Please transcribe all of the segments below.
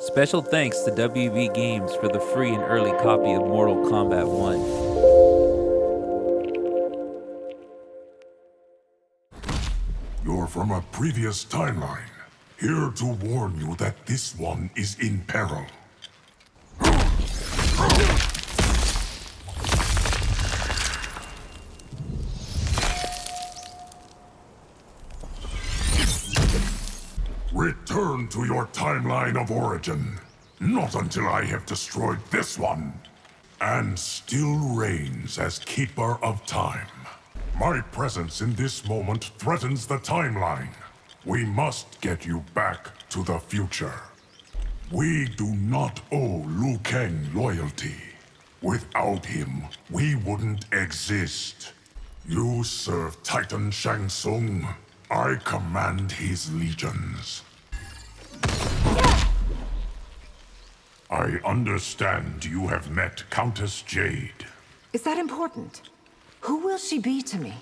Special thanks to WB Games for the free and early copy of Mortal Kombat 1. You're from a previous timeline. Here to warn you that this one is in peril. Return to your timeline of origin. Not until I have destroyed this one. And still reigns as Keeper of Time. My presence in this moment threatens the timeline. We must get you back to the future. We do not owe Liu Kang loyalty. Without him, we wouldn't exist. You serve Titan Shang Tsung. I command his legions. I understand you have met Countess Jade. Is that important? Who will she be to me?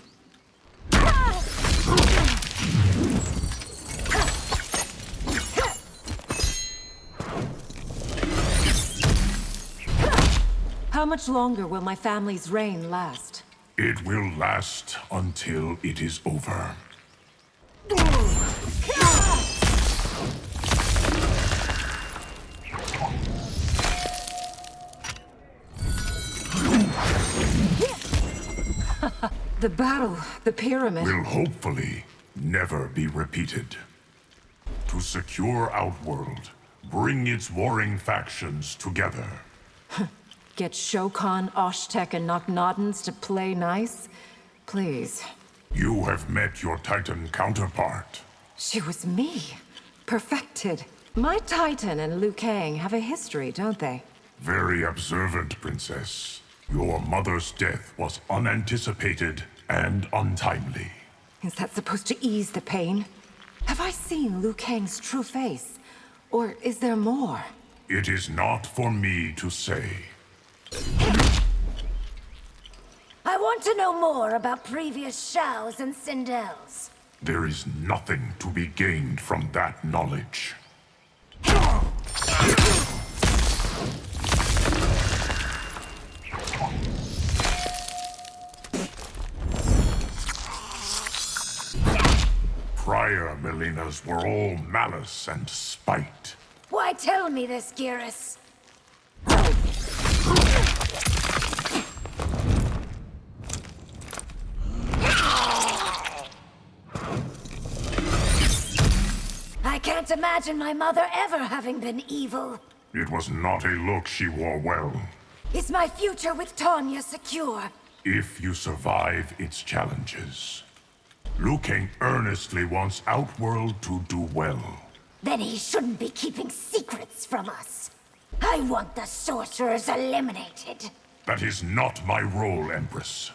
How much longer will my family's reign last? It will last until it is over. The battle, the pyramid... will hopefully never be repeated. To secure Outworld, bring its warring factions together. Get Shokan, Oshtek, and Knocknoddins to play nice? Please. You have met your Titan counterpart. She was me. Perfected. My Titan and Liu Kang have a history, don't they? Very observant, Princess. Your mother's death was unanticipated and untimely. Is that supposed to ease the pain? Have I seen Liu Kang's true face? Or is there more? It is not for me to say. I want to know more about previous Shaos and Sindels. There is nothing to be gained from that knowledge. Prior Melenas were all malice and spite. Why tell me this, Geras? I can't imagine my mother ever having been evil. It was not a look she wore well. Is my future with Tanya secure? If you survive its challenges. Liu Kang earnestly wants Outworld to do well. Then he shouldn't be keeping secrets from us. I want the sorcerers eliminated. That is not my role, Empress.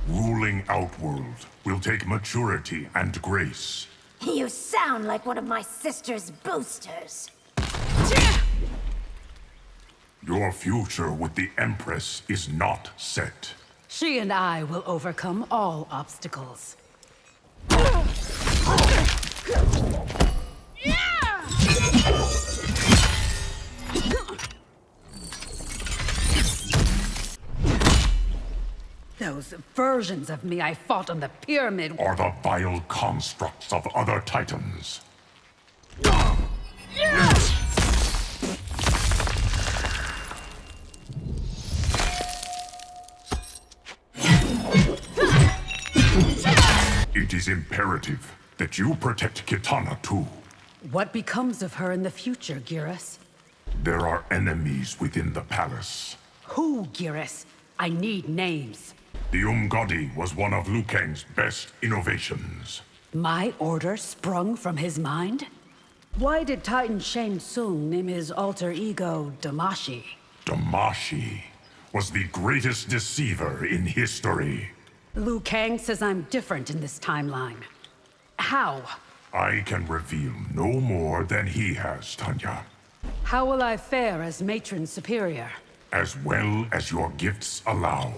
Ruling Outworld will take maturity and grace. You sound like one of my sister's boosters. Your future with the Empress is not set. She and I will overcome all obstacles. Those versions of me I fought on the pyramid Are the vile constructs of other Titans. It is imperative that you protect Kitana too. What becomes of her in the future, Geras? There are enemies within the palace. Who, Geras? I need names. The Umgadi was one of Liu Kang's best innovations. My order sprung from his mind? Why did Titan Shang Tsung name his alter ego Damashi? Damashi was the greatest deceiver in history. Liu Kang says I'm different in this timeline. How? I can reveal no more than he has, Tanya. How will I fare as Matron Superior? As well as your gifts allow.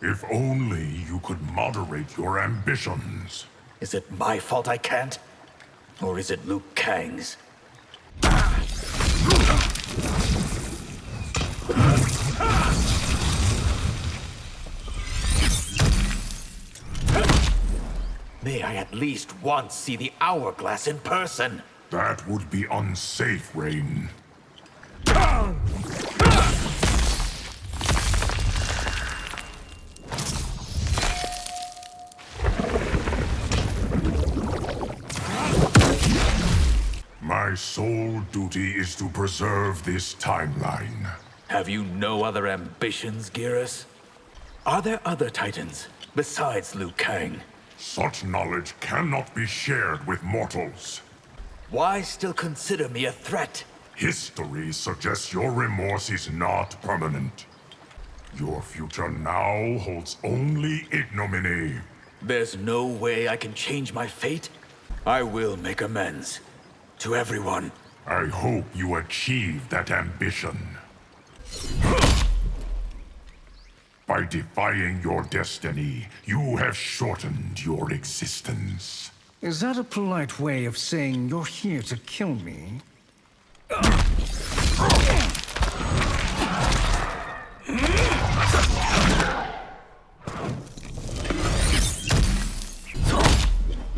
If only you could moderate your ambitions. Is it my fault I can't? Or is it Liu Kang's? May I at least once see the Hourglass in person? That would be unsafe, Raiden. My sole duty is to preserve this timeline. Have you no other ambitions, Geras? Are there other Titans besides Liu Kang? Such knowledge cannot be shared with mortals. Why still consider me a threat? History suggests your remorse is not permanent. Your future now holds only ignominy. There's no way I can change my fate. I will make amends. To everyone. I hope you achieve that ambition. By defying your destiny, you have shortened your existence. Is that a polite way of saying you're here to kill me?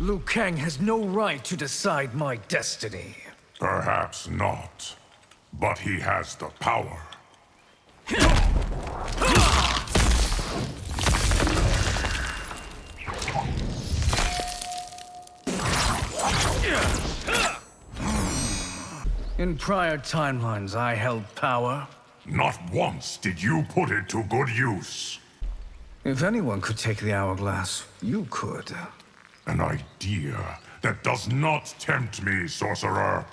Liu Kang has no right to decide my destiny. Perhaps not, but he has the power. In prior timelines, I held power. Not once did you put it to good use. If anyone could take the Hourglass, you could. An idea that does not tempt me, sorcerer.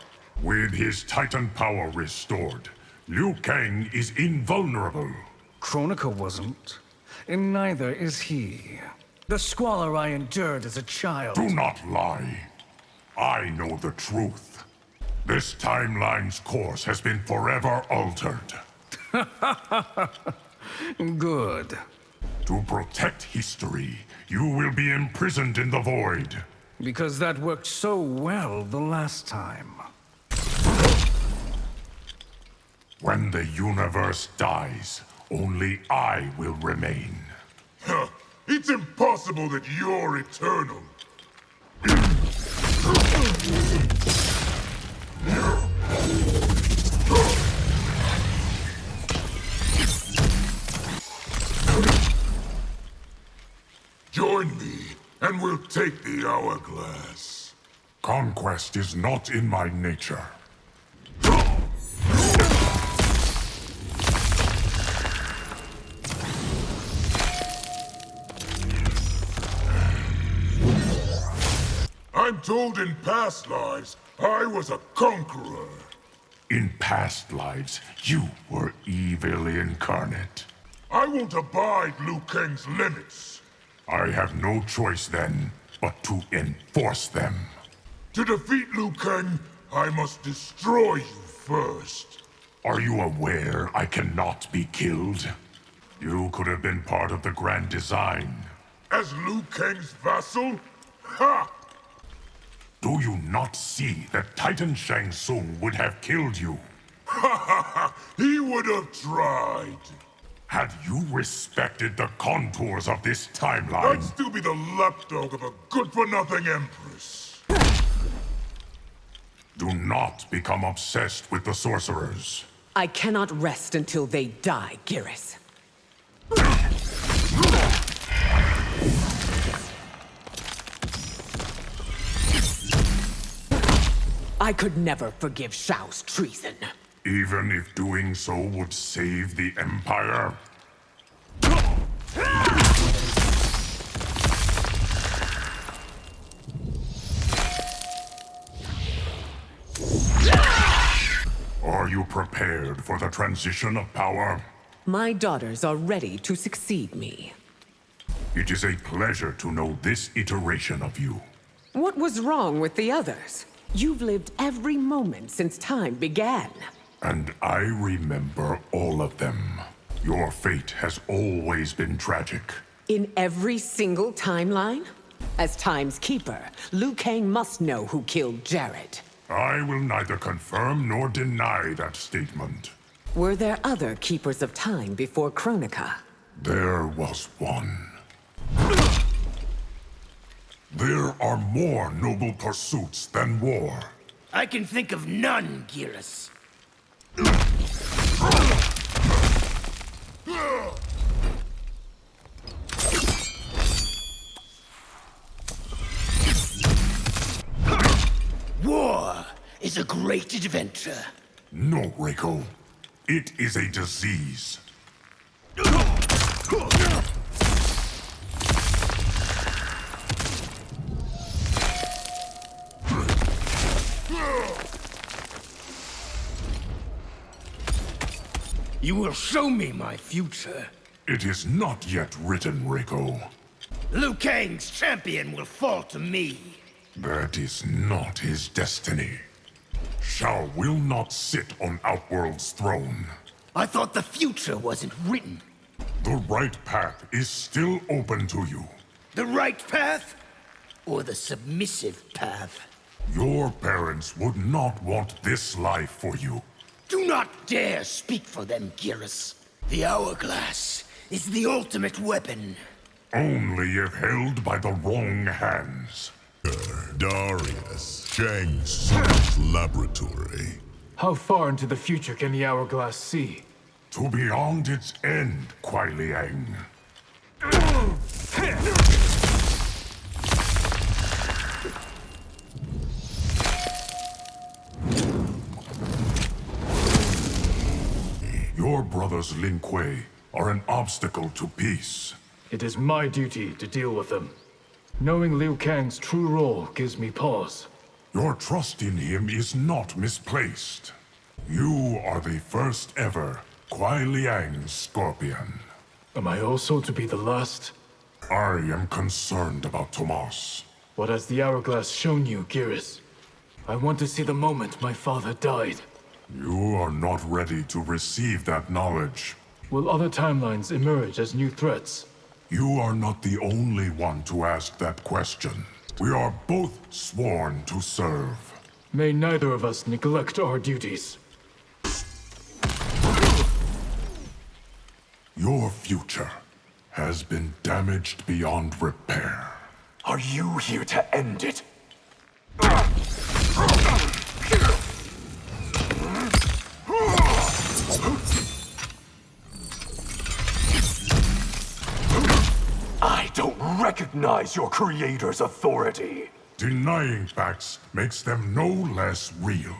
With his Titan power restored, Liu Kang is invulnerable. Kronika wasn't, and neither is he. The squalor I endured as a child. Do not lie. I know the truth. This timeline's course has been forever altered. Good. To protect history, you will be imprisoned in the void. Because that worked so well the last time. When the universe dies, only I will remain. Huh. It's impossible that you're eternal. Join me, and we'll take the Hourglass. Conquest is not in my nature. I'm told in past lives, I was a conqueror. In past lives, you were evil incarnate. I won't abide Liu Kang's limits. I have no choice then, but to enforce them. To defeat Liu Kang, I must destroy you first. Are you aware I cannot be killed? You could have been part of the grand design. As Liu Kang's vassal? Ha! Do you not see that Titan Shang Tsung would have killed you? Ha ha ha! He would have tried. Had you respected the contours of this timeline... I'd still be the lapdog of a good-for-nothing Empress. Do not become obsessed with the sorcerers. I cannot rest until they die, Geras. I could never forgive Shao's treason. Even if doing so would save the Empire? Are you prepared for the transition of power? My daughters are ready to succeed me. It is a pleasure to know this iteration of you. What was wrong with the others? You've lived every moment since time began. And I remember all of them. Your fate has always been tragic. In every single timeline? As Time's keeper, Liu Kang must know who killed Jared. I will neither confirm nor deny that statement. Were there other keepers of time before Chronica? There was one. There are more noble pursuits than war. I can think of none, Geras. War is a great adventure. No, Reiko. It is a disease. You will show me my future. It is not yet written, Reiko. Liu Kang's champion will fall to me. That is not his destiny. Shao will not sit on Outworld's throne. I thought the future wasn't written. The right path is still open to you. The right path? Or the submissive path? Your parents would not want this life for you. Do not dare speak for them, Geras. The Hourglass is the ultimate weapon. Only if held by the wrong hands. Darius, Shang Tsung's laboratory. How far into the future can the Hourglass see? To beyond its end, Kuai Liang. Your brothers Lin Kuei are an obstacle to peace. It is my duty to deal with them. Knowing Liu Kang's true role gives me pause. Your trust in him is not misplaced. You are the first ever Kuai Liang Scorpion. Am I also to be the last? I am concerned about Tomas. What has the Hourglass shown you, Geras? I want to see the moment my father died. You are not ready to receive that knowledge. Will other timelines emerge as new threats? You are not the only one to ask that question. We are both sworn to serve. May neither of us neglect our duties. Your future has been damaged beyond repair. Are you here to end it? I don't recognize your creator's authority. Denying facts makes them no less real.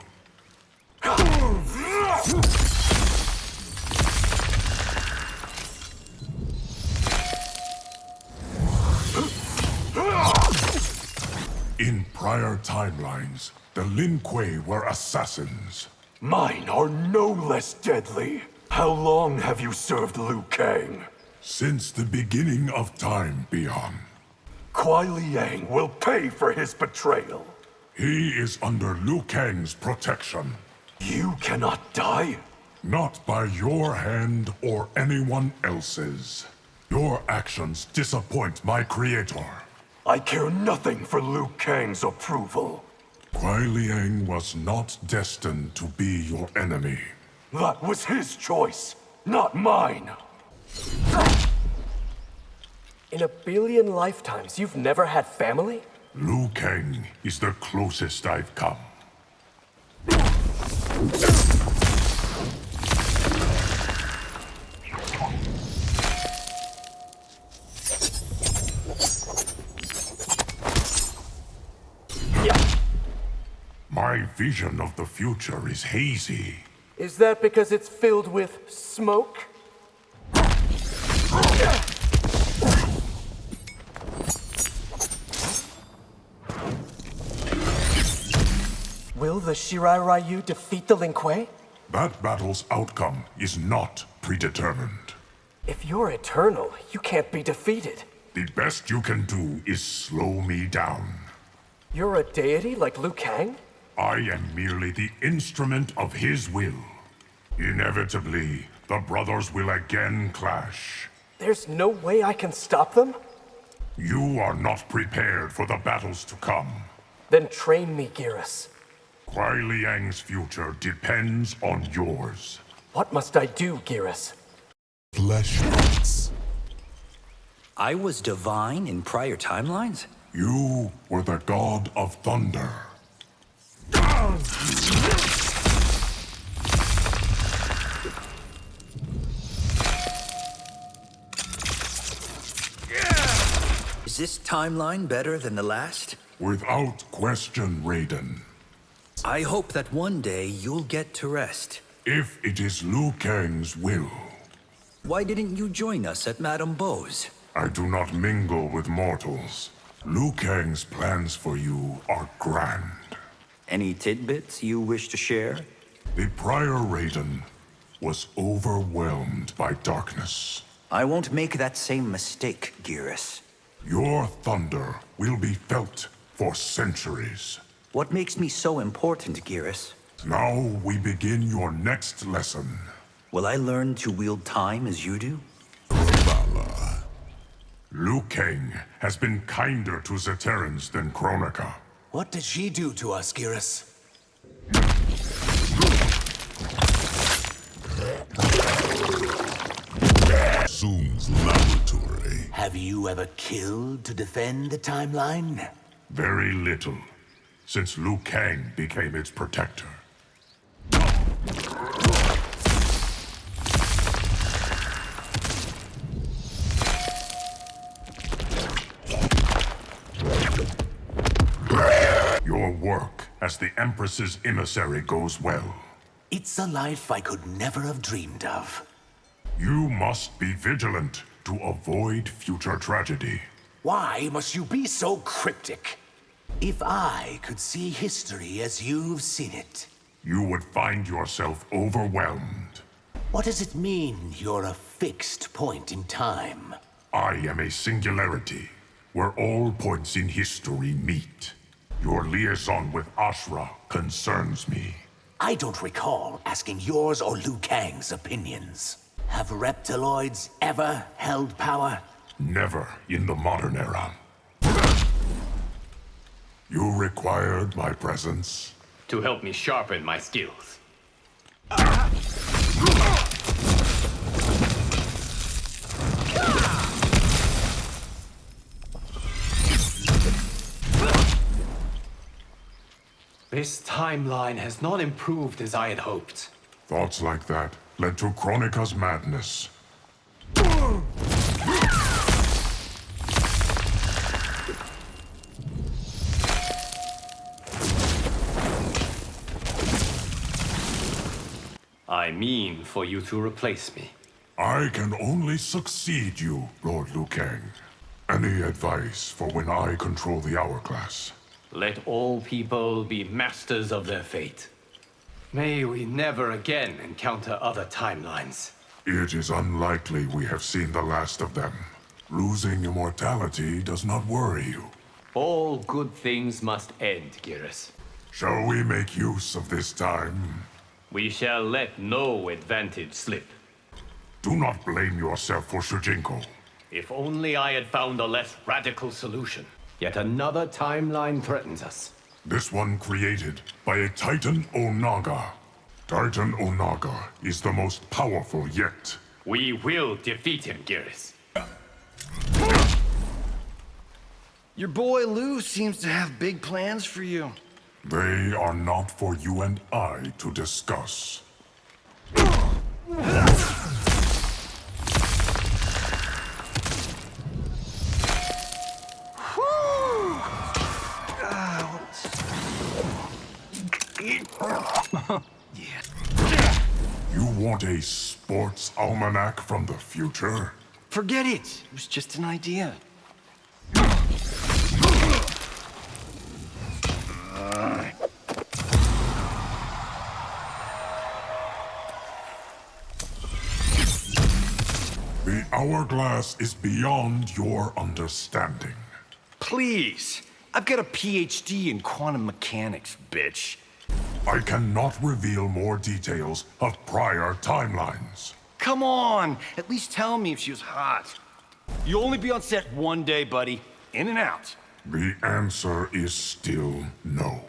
In prior timelines, the Lin Kuei were assassins. Mine are no less deadly. How long have you served Liu Kang? Since the beginning of time beyond. Kuai Liang will pay for his betrayal. He is under Liu Kang's protection. You cannot die? Not by your hand or anyone else's. Your actions disappoint my creator. I care nothing for Liu Kang's approval. Kuai Liang was not destined to be your enemy. That was his choice, not mine. In a billion lifetimes, you've never had family? Liu Kang is the closest I've come. My vision of the future is hazy. Is that because it's filled with smoke? Will the Shirai Ryu defeat the Lin Kuei? That battle's outcome is not predetermined. If you're eternal, you can't be defeated. The best you can do is slow me down. You're a deity like Liu Kang? I am merely the instrument of his will. Inevitably, the brothers will again clash. There's no way I can stop them? You are not prepared for the battles to come. Then train me, Geras. Kuai Liang's future depends on yours. What must I do, Geras? Flesh pots. I was divine in prior timelines? You were the god of thunder. Is this timeline better than the last? Without question, Raiden. I hope that one day you'll get to rest. If it is Liu Kang's will. Why didn't you join us at Madame Beau's? I do not mingle with mortals. Liu Kang's plans for you are grand. Any tidbits you wish to share? The prior Raiden was overwhelmed by darkness. I won't make that same mistake, Geras. Your thunder will be felt for centuries. What makes me so important, Geras? Now we begin your next lesson. Will I learn to wield time as you do? Liu Kang has been kinder to Vaeternus than Kronika. What did she do to us, Geras? Zoom's laboratory. Have you ever killed to defend the timeline? Very little, since Liu Kang became its protector. Your work as the Empress's emissary goes well. It's a life I could never have dreamed of. You must be vigilant to avoid future tragedy. Why must you be so cryptic? If I could see history as you've seen it. You would find yourself overwhelmed. What does it mean you're a fixed point in time? I am a singularity, where all points in history meet. Your liaison with Ashra concerns me. I don't recall asking yours or Liu Kang's opinions. Have reptiloids ever held power? Never in the modern era. You required my presence? To help me sharpen my skills. This timeline has not improved as I had hoped. Thoughts like that led to Kronika's madness. I mean for you to replace me. I can only succeed you, Lord Liu Kang. Any advice for when I control the Hourglass? Let all people be masters of their fate. May we never again encounter other timelines. It is unlikely we have seen the last of them. Losing immortality does not worry you. All good things must end, Geras. Shall we make use of this time? We shall let no advantage slip. Do not blame yourself for Shujinko. If only I had found a less radical solution. Yet another timeline threatens us. This one created by a Titan Onaga. Titan Onaga is the most powerful yet. We will defeat him, Geras. Your boy Liu seems to have big plans for you. They are not for you and I to discuss. You want a sports almanac from the future? Forget it. It was just an idea. The Hourglass is beyond your understanding. Please. I've got a PhD in quantum mechanics, bitch. I cannot reveal more details of prior timelines. Come on! At least tell me if she was hot. You'll only be on set one day, buddy. in and out. The answer is still no.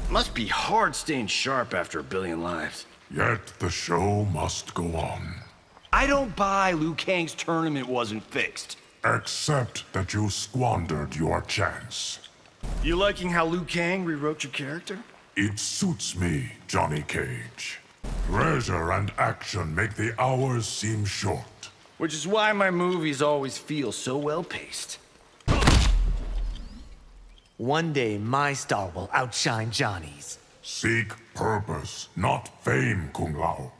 Must be hard staying sharp after 1 billion lives. Yet the show must go on. I don't buy Liu Kang's tournament wasn't fixed. Except that you squandered your chance. You liking how Liu Kang rewrote your character? It suits me, Johnny Cage. Pleasure and action make the hours seem short. Which is why my movies always feel so well-paced. One day, my star will outshine Johnny's. Seek purpose, not fame, Kung Lao.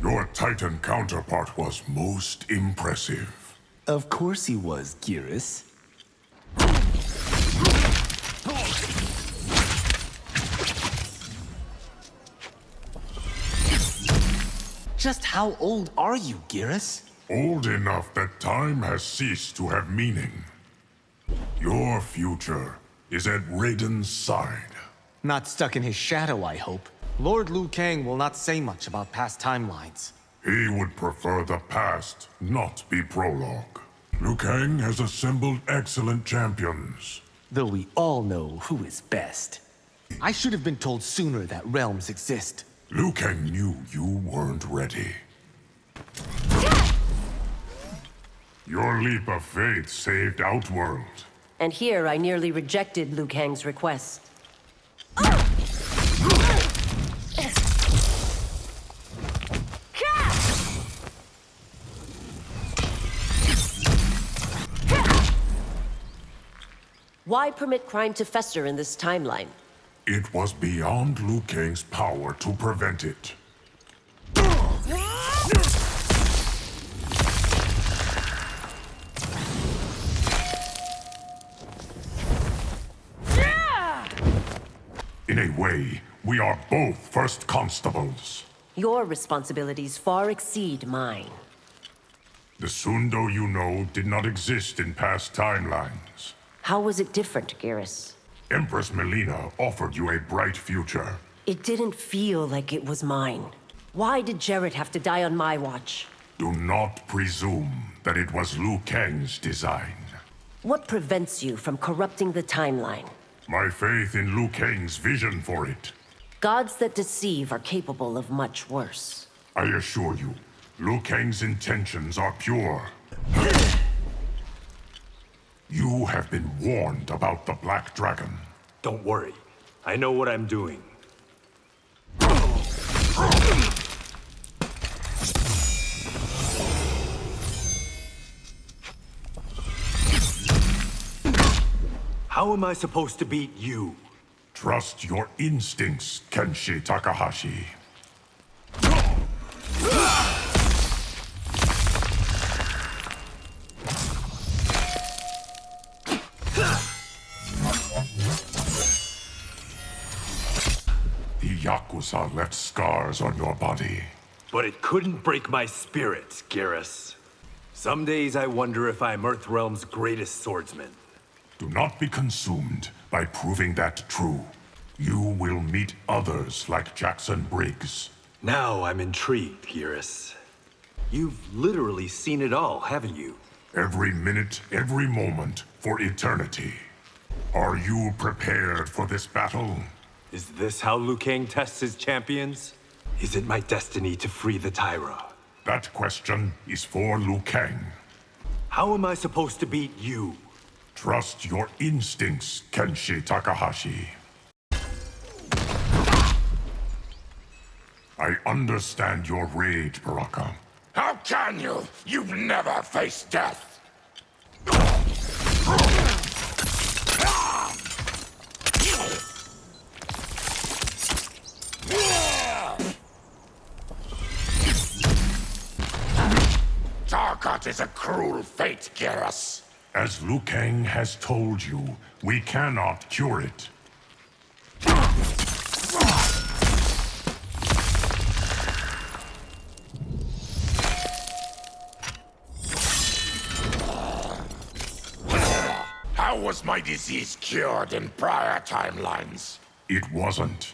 Your Titan counterpart was most impressive. Of course he was, Geras. Just how old are you, Geras? Old enough that time has ceased to have meaning. Your future is at Raiden's side. Not stuck in his shadow, I hope. Lord Liu Kang will not say much about past timelines. He would prefer the past not be prologue. Liu Kang has assembled excellent champions. Though we all know who is best. I should have been told sooner that realms exist. Liu Kang knew you weren't ready. Your leap of faith saved Outworld. And here I nearly rejected Liu Kang's request. Why permit crime to fester in this timeline? It was beyond Liu Kang's power to prevent it. In a way, we are both first constables. Your responsibilities far exceed mine. The Sundo you know did not exist in past timelines. How was it different, Geras? Empress Melina offered you a bright future. It didn't feel like it was mine. Why did Jared have to die on my watch? Do not presume that it was Liu Kang's design. What prevents you from corrupting the timeline? My faith in Liu Kang's vision for it. Gods that deceive are capable of much worse. I assure you, Liu Kang's intentions are pure. You have been warned about the Black Dragon. Don't worry. I know what I'm doing. How am I supposed to beat you? Trust your instincts, Kenshi Takahashi. The Yakuza left scars on your body. But it couldn't break my spirit, Geras. Some days I wonder if I'm Earthrealm's greatest swordsman. Do not be consumed by proving that true. You will meet others like Jackson Briggs. Now I'm intrigued, Geras. You've literally seen it all, haven't you? Every minute, every moment, for eternity. Are you prepared for this battle? Is this how Liu Kang tests his champions? Is it my destiny to free the Tyra? That question is for Liu Kang. How am I supposed to beat you? Trust your instincts, Kenshi Takahashi. I understand your rage, Baraka. How can you? You've never faced death! Tarkat is a cruel fate, Geras. As Liu Kang has told you, we cannot cure it. How was my disease cured in prior timelines? It wasn't.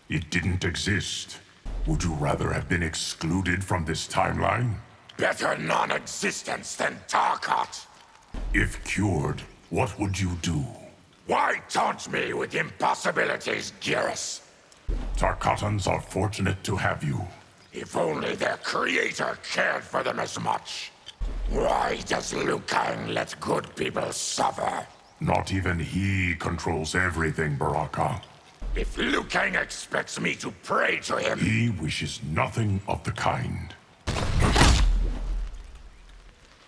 It didn't exist. Would you rather have been excluded from this timeline? Better non-existence than Tarkat. If cured, what would you do? Why taunt me with impossibilities, Geras? Tarkatans are fortunate to have you. If only their creator cared for them as much. Why does Liu Kang let good people suffer? Not even he controls everything, Baraka. If Liu Kang expects me to pray to him... He wishes nothing of the kind.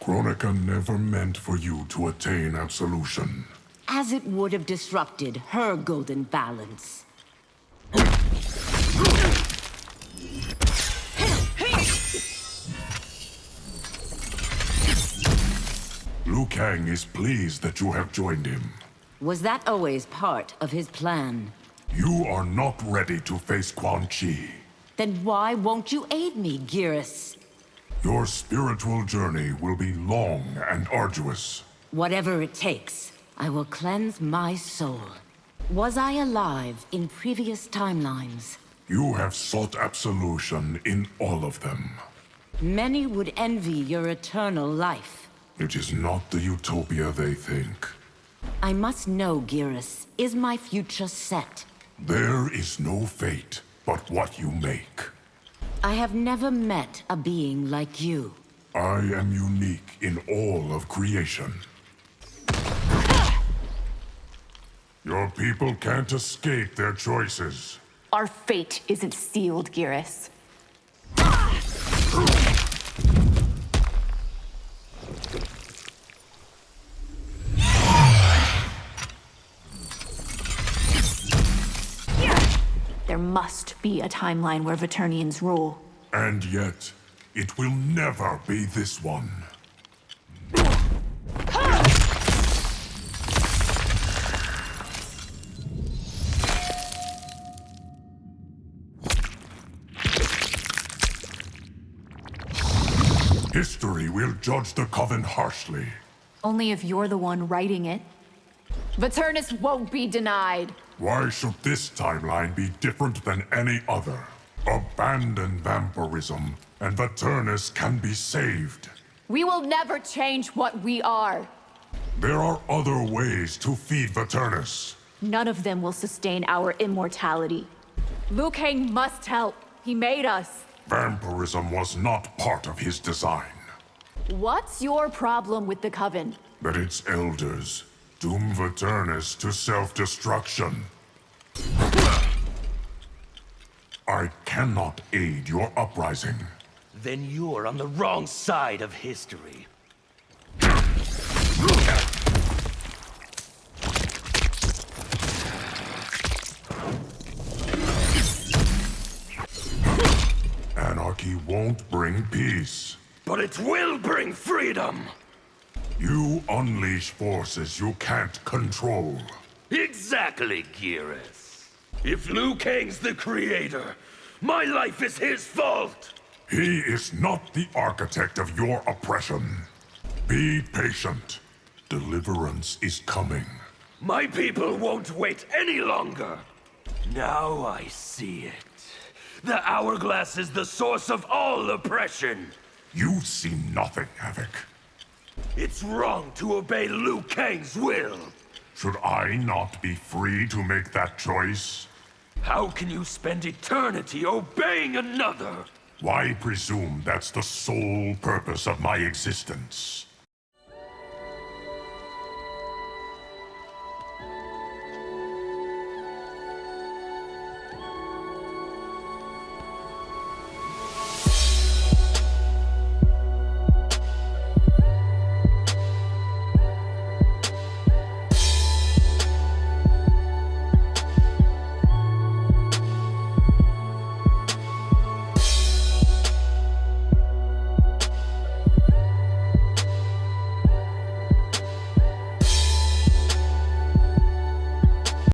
Kronika never meant for you to attain absolution. As it would have disrupted her golden balance. Liu Kang is pleased that you have joined him. Was that always part of his plan? You are not ready to face Quan Chi. Then why won't you aid me, Geras? Your spiritual journey will be long and arduous. Whatever it takes, I will cleanse my soul. Was I alive in previous timelines? You have sought absolution in all of them. Many would envy your eternal life. It is not the utopia they think. I must know, Geras. Is my future set? There is no fate but what you make. I have never met a being like you. I am unique in all of creation. Your people can't escape their choices. Our fate isn't sealed, Geras. There must be a timeline where Vaeternians rule. And yet, it will never be this one. History will judge the Coven harshly. Only if you're the one writing it. Vaeternus won't be denied. Why should this timeline be different than any other? Abandon vampirism, and Vaeternus can be saved. We will never change what we are. There are other ways to feed Vaeternus. None of them will sustain our immortality. Liu Kang must help. He made us. Vampirism was not part of his design. What's your problem with the Coven? That its elders doom Vaeternus to self-destruction. I cannot aid your uprising. Then you're on the wrong side of history. Anarchy won't bring peace. But it will bring freedom! You unleash forces you can't control. Exactly, Geras. If Liu Kang's the creator, my life is his fault! He is not the architect of your oppression. Be patient. Deliverance is coming. My people won't wait any longer! Now I see it. The Hourglass is the source of all oppression! You see nothing, Havoc. It's wrong to obey Liu Kang's will! Should I not be free to make that choice? How can you spend eternity obeying another? Why presume that's the sole purpose of my existence?